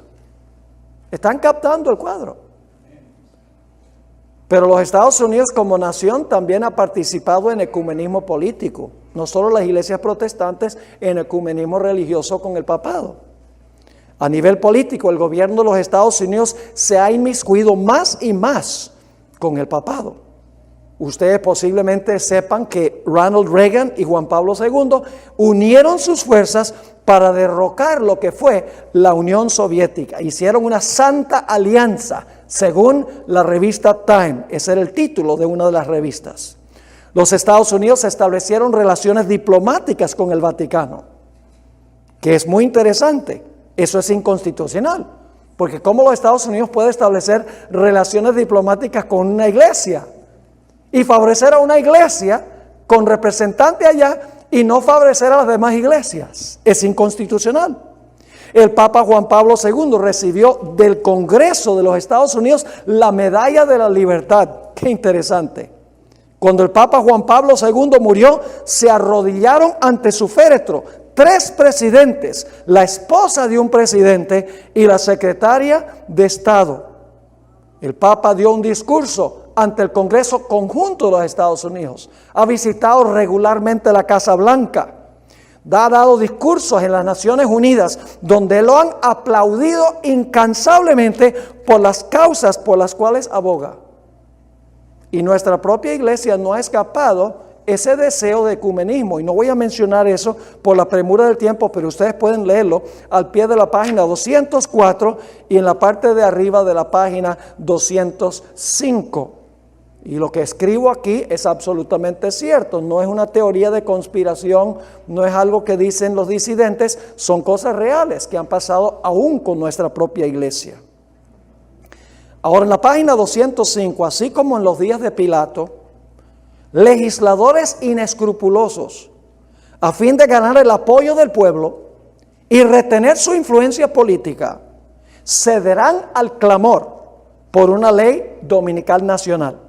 ¿Están captando el cuadro? Pero los Estados Unidos como nación también ha participado en ecumenismo político, no solo las iglesias protestantes, en ecumenismo religioso con el papado. A nivel político, el gobierno de los Estados Unidos se ha inmiscuido más y más con el papado. Ustedes posiblemente sepan que Ronald Reagan y Juan Pablo II unieron sus fuerzas para derrocar lo que fue la Unión Soviética. Hicieron una santa alianza, según la revista Time. Ese era el título de una de las revistas. Los Estados Unidos establecieron relaciones diplomáticas con el Vaticano, que es muy interesante. Eso es inconstitucional, porque ¿cómo los Estados Unidos puede establecer relaciones diplomáticas con una iglesia y favorecer a una iglesia con representante allá y no favorecer a las demás iglesias? Es inconstitucional. El Papa Juan Pablo II recibió del Congreso de los Estados Unidos la Medalla de la Libertad. Qué interesante. Cuando el Papa Juan Pablo II murió, se arrodillaron ante su féretro 3 presidentes, la esposa de un presidente y la secretaria de Estado. El Papa dio un discurso ante el Congreso conjunto de los Estados Unidos. Ha visitado regularmente la Casa Blanca. Ha dado discursos en las Naciones Unidas donde lo han aplaudido incansablemente por las causas por las cuales aboga. Y nuestra propia iglesia no ha escapado ese deseo de ecumenismo. Y no voy a mencionar eso por la premura del tiempo, pero ustedes pueden leerlo al pie de la página 204 y en la parte de arriba de la página 205. Y lo que escribo aquí es absolutamente cierto, no es una teoría de conspiración, no es algo que dicen los disidentes, son cosas reales que han pasado aún con nuestra propia iglesia. Ahora, en la página 205, así como en los días de Pilato, legisladores inescrupulosos, a fin de ganar el apoyo del pueblo y retener su influencia política, cederán al clamor por una ley dominical nacional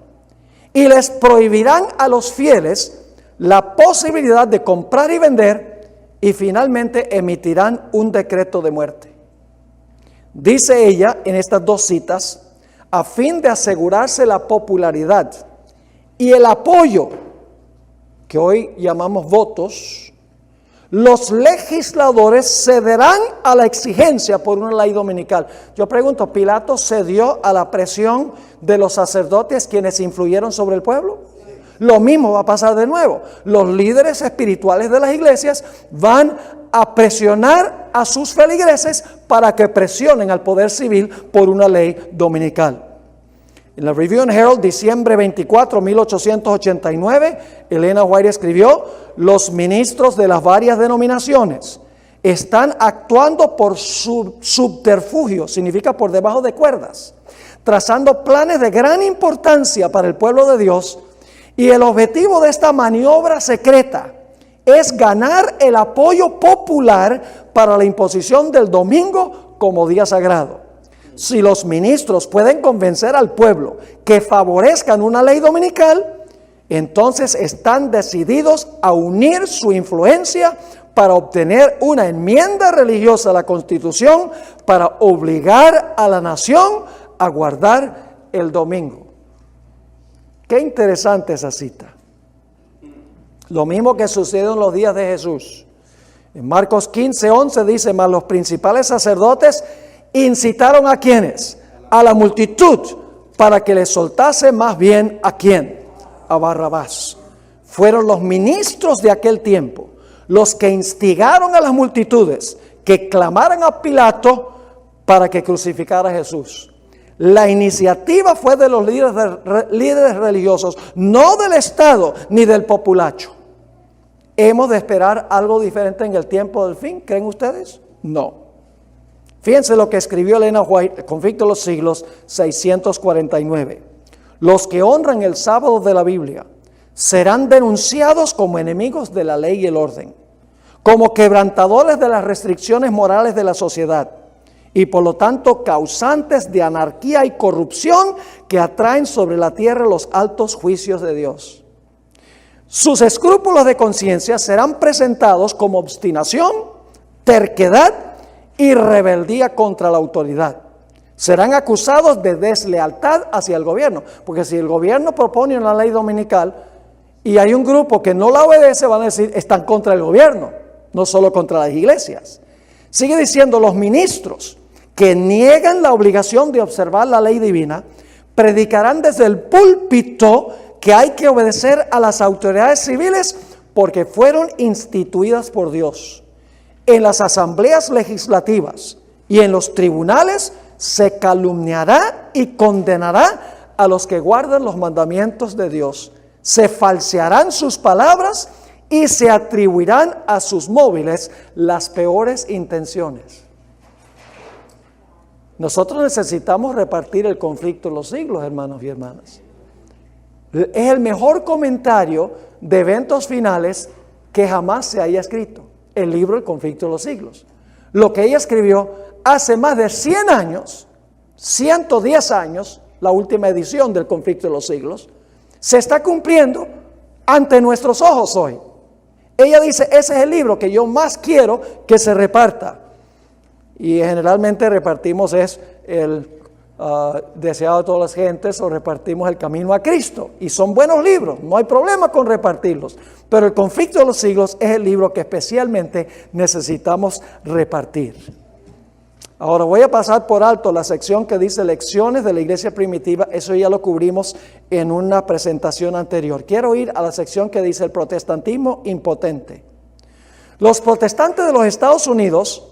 y les prohibirán a los fieles la posibilidad de comprar y vender y finalmente emitirán un decreto de muerte. Dice ella en estas 2 citas, a fin de asegurarse la popularidad y el apoyo, que hoy llamamos votos, los legisladores cederán a la exigencia por una ley dominical. Yo pregunto, ¿Pilato cedió a la presión de los sacerdotes quienes influyeron sobre el pueblo? Lo mismo va a pasar de nuevo. Los líderes espirituales de las iglesias van a presionar a sus feligreses para que presionen al poder civil por una ley dominical. En la Review and Herald, diciembre 24, 1889, Elena White escribió: los ministros de las varias denominaciones están actuando por subterfugio, significa por debajo de cuerdas, trazando planes de gran importancia para el pueblo de Dios, y el objetivo de esta maniobra secreta es ganar el apoyo popular para la imposición del domingo como día sagrado. Si los ministros pueden convencer al pueblo que favorezcan una ley dominical, entonces están decididos a unir su influencia para obtener una enmienda religiosa a la Constitución para obligar a la nación a guardar el domingo. Qué interesante esa cita. Lo mismo que sucedió en los días de Jesús. En Marcos 15:11 dice: mas los principales sacerdotes incitaron a quienes, a la multitud, para que les soltase más bien a quién, a Barrabás. Fueron los ministros de aquel tiempo los que instigaron a las multitudes que clamaran a Pilato para que crucificara a Jesús. La iniciativa fue de los líderes religiosos, no del Estado ni del populacho. ¿Hemos de esperar algo diferente en el tiempo del fin? ¿Creen ustedes? No. Fíjense lo que escribió Elena White, Conflicto de los Siglos, 649. Los que honran el sábado de la Biblia serán denunciados como enemigos de la ley y el orden, como quebrantadores de las restricciones morales de la sociedad y por lo tanto causantes de anarquía y corrupción que atraen sobre la tierra los altos juicios de Dios. Sus escrúpulos de conciencia serán presentados como obstinación, terquedad y rebeldía contra la autoridad. Serán acusados de deslealtad hacia el gobierno, porque si el gobierno propone una ley dominical y hay un grupo que no la obedece, van a decir, están contra el gobierno, no solo contra las iglesias. Sigue diciendo, los ministros que niegan la obligación de observar la ley divina, predicarán desde el púlpito que hay que obedecer a las autoridades civiles porque fueron instituidas por Dios. En las asambleas legislativas y en los tribunales se calumniará y condenará a los que guardan los mandamientos de Dios. Se falsearán sus palabras y se atribuirán a sus móviles las peores intenciones. Nosotros necesitamos repartir el conflicto de los siglos, hermanos y hermanas. Es el mejor comentario de eventos finales que jamás se haya escrito, el libro El conflicto de los siglos. Lo que ella escribió hace más de 100 años, 110 años, la última edición del conflicto de los siglos, se está cumpliendo ante nuestros ojos hoy. Ella dice, ese es el libro que yo más quiero que se reparta. Y generalmente repartimos el deseado de todas las gentes, o repartimos El camino a Cristo. Y son buenos libros, no hay problema con repartirlos. Pero El conflicto de los siglos es el libro que especialmente necesitamos repartir. Ahora voy a pasar por alto la sección que dice lecciones de la iglesia primitiva. Eso ya lo cubrimos en una presentación anterior. Quiero ir a la sección que dice el protestantismo impotente. Los protestantes de los Estados Unidos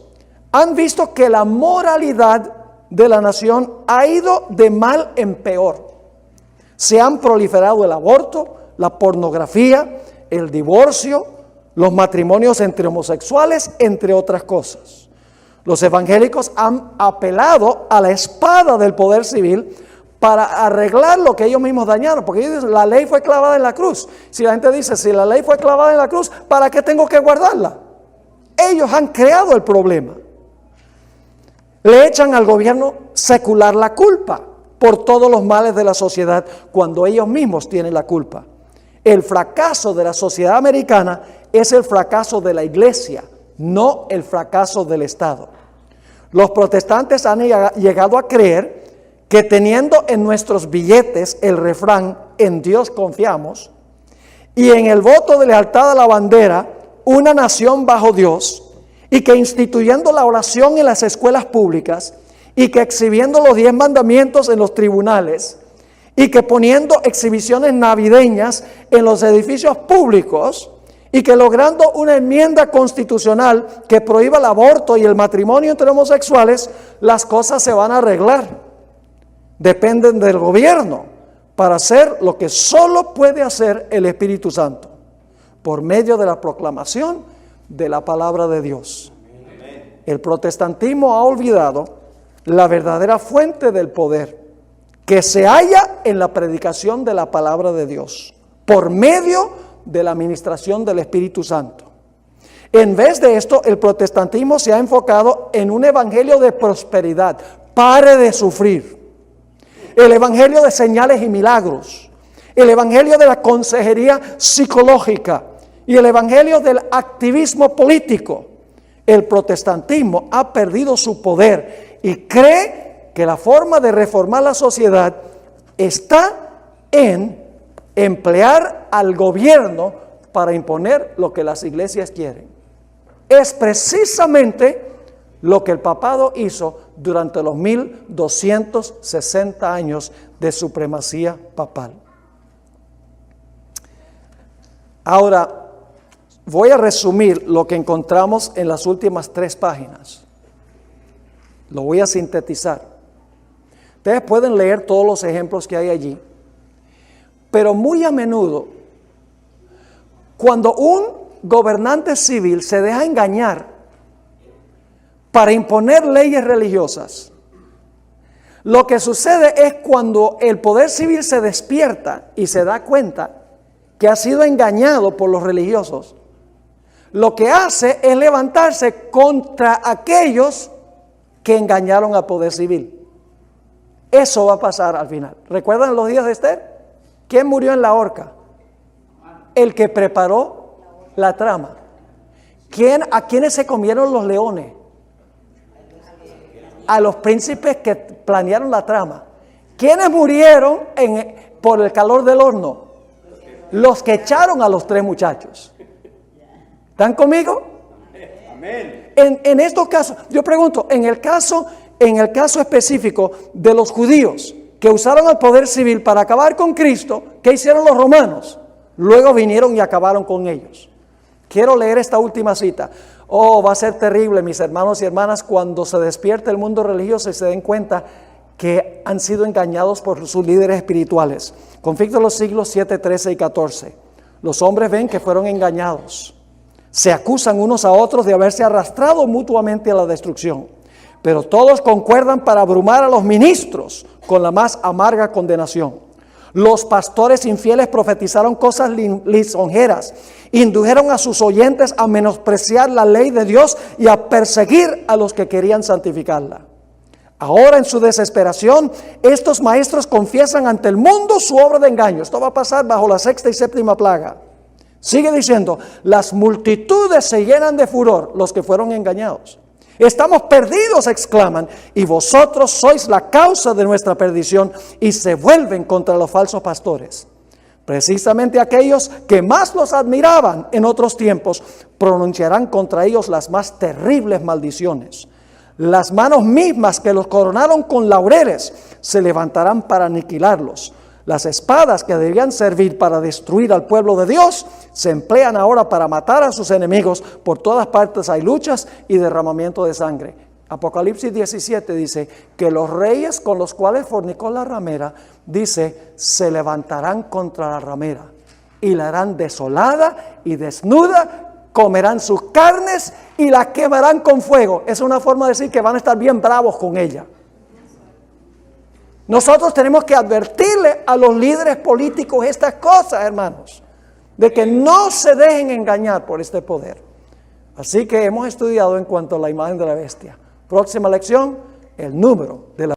han visto que la moralidad de la nación ha ido de mal en peor. Se han proliferado el aborto, la pornografía, el divorcio, los matrimonios entre homosexuales, entre otras cosas. Los evangélicos han apelado a la espada del poder civil para arreglar lo que ellos mismos dañaron, porque ellos dicen, la ley fue clavada en la cruz. Si la gente dice, si la ley fue clavada en la cruz, ¿para qué tengo que guardarla? Ellos han creado el problema. Le echan al gobierno secular la culpa por todos los males de la sociedad, cuando ellos mismos tienen la culpa. El fracaso de la sociedad americana es el fracaso de la iglesia, no el fracaso del Estado. Los protestantes han llegado a creer que teniendo en nuestros billetes el refrán "en Dios confiamos" y en el voto de lealtad a la bandera, una nación bajo Dios, y que instituyendo la oración en las escuelas públicas, y que exhibiendo los 10 mandamientos en los tribunales, y que poniendo exhibiciones navideñas en los edificios públicos, y que logrando una enmienda constitucional que prohíba el aborto y el matrimonio entre homosexuales, las cosas se van a arreglar. Dependen del gobierno para hacer lo que solo puede hacer el Espíritu Santo, por medio de la proclamación de la palabra de Dios. El protestantismo ha olvidado la verdadera fuente del poder, que se halla en la predicación de la palabra de Dios, por medio de la administración del Espíritu Santo. En vez de esto, el protestantismo se ha enfocado en un evangelio de prosperidad. Pare de sufrir. El evangelio de señales y milagros. El evangelio de la consejería psicológica. Y el evangelio del activismo político. El protestantismo ha perdido su poder y cree que la forma de reformar la sociedad está en emplear al gobierno para imponer lo que las iglesias quieren. Es precisamente lo que el papado hizo durante los 1260 años de supremacía papal. Ahora, voy a resumir lo que encontramos en las últimas 3 páginas. Lo voy a sintetizar. Ustedes pueden leer todos los ejemplos que hay allí. Pero muy a menudo, cuando un gobernante civil se deja engañar para imponer leyes religiosas, lo que sucede es cuando el poder civil se despierta y se da cuenta que ha sido engañado por los religiosos, lo que hace es levantarse contra aquellos que engañaron al poder civil. Eso va a pasar al final. ¿Recuerdan los días de Esther? ¿Quién murió en la horca? El que preparó la trama. ¿A quiénes se comieron los leones? A los príncipes que planearon la trama. ¿Quiénes murieron por el calor del horno? Los que echaron a los 3 muchachos. ¿Están conmigo? Amén. En estos casos, yo pregunto, en el caso específico de los judíos que usaron el poder civil para acabar con Cristo, ¿qué hicieron los romanos? Luego vinieron y acabaron con ellos. Quiero leer esta última cita. Oh, va a ser terrible, mis hermanos y hermanas, cuando se despierte el mundo religioso y se den cuenta que han sido engañados por sus líderes espirituales. Conflicto de los siglos 7, 13 y 14. Los hombres ven que fueron engañados. Se acusan unos a otros de haberse arrastrado mutuamente a la destrucción. pero todos concuerdan para abrumar a los ministros con la más amarga condenación. Los pastores infieles profetizaron cosas lisonjeras, indujeron a sus oyentes a menospreciar la ley de Dios y a perseguir a los que querían santificarla. Ahora, en su desesperación, estos maestros confiesan ante el mundo su obra de engaño. Esto va a pasar bajo la 6ª y 7ª plaga. Sigue diciendo, las multitudes se llenan de furor, los que fueron engañados. Estamos perdidos, exclaman, y vosotros sois la causa de nuestra perdición, y se vuelven contra los falsos pastores. Precisamente aquellos que más los admiraban en otros tiempos pronunciarán contra ellos las más terribles maldiciones. Las manos mismas que los coronaron con laureles se levantarán para aniquilarlos. Las espadas que debían servir para destruir al pueblo de Dios se emplean ahora para matar a sus enemigos. Por todas partes hay luchas y derramamiento de sangre. Apocalipsis 17 dice que los reyes con los cuales fornicó la ramera, dice, se levantarán contra la ramera y la harán desolada y desnuda, comerán sus carnes y la quemarán con fuego. Es una forma de decir que van a estar bien bravos con ella. Nosotros tenemos que advertirle a los líderes políticos estas cosas, hermanos, de que no se dejen engañar por este poder. Así que hemos estudiado en cuanto a la imagen de la bestia. Próxima lección, el número de la